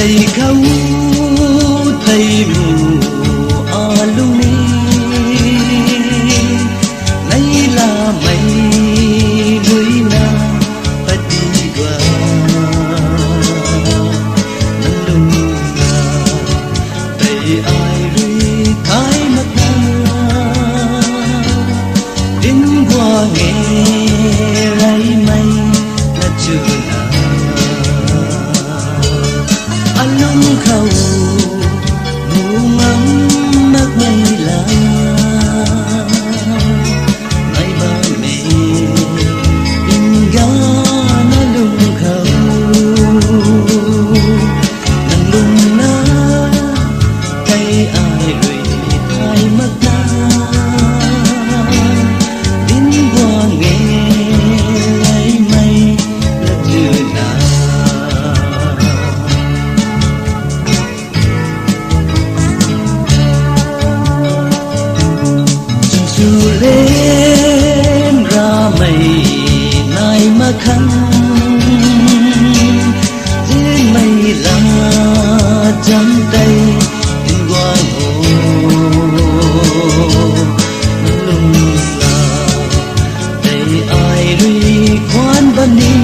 thầy không thầy mù lung ni nay là mày đuôi na ta đi qua nắng lung na thầy ai ri thái mắt na đến qua nghe lấy mây là chưa na alung khâu ngu ngắm mắt mây là mai ba mẹ in ga na lung khâu nang lung na tay ai rồi thay mắt na đến qua nghe lấy mây là chưa na lên ra mây nay mà khăn dưới mây là trắng tay in qua hồ lung là tay ai ri khoan ban đi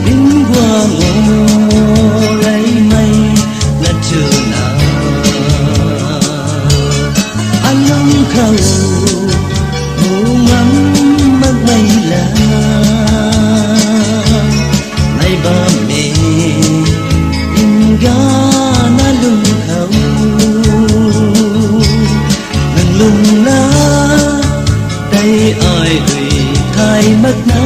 in qua hồ lấy mây là chưa nào alung khâu ngu ngắm mắt mây là nay ba mẹ in ga na lung khâu nang lung na tay ai rồi thay mắt na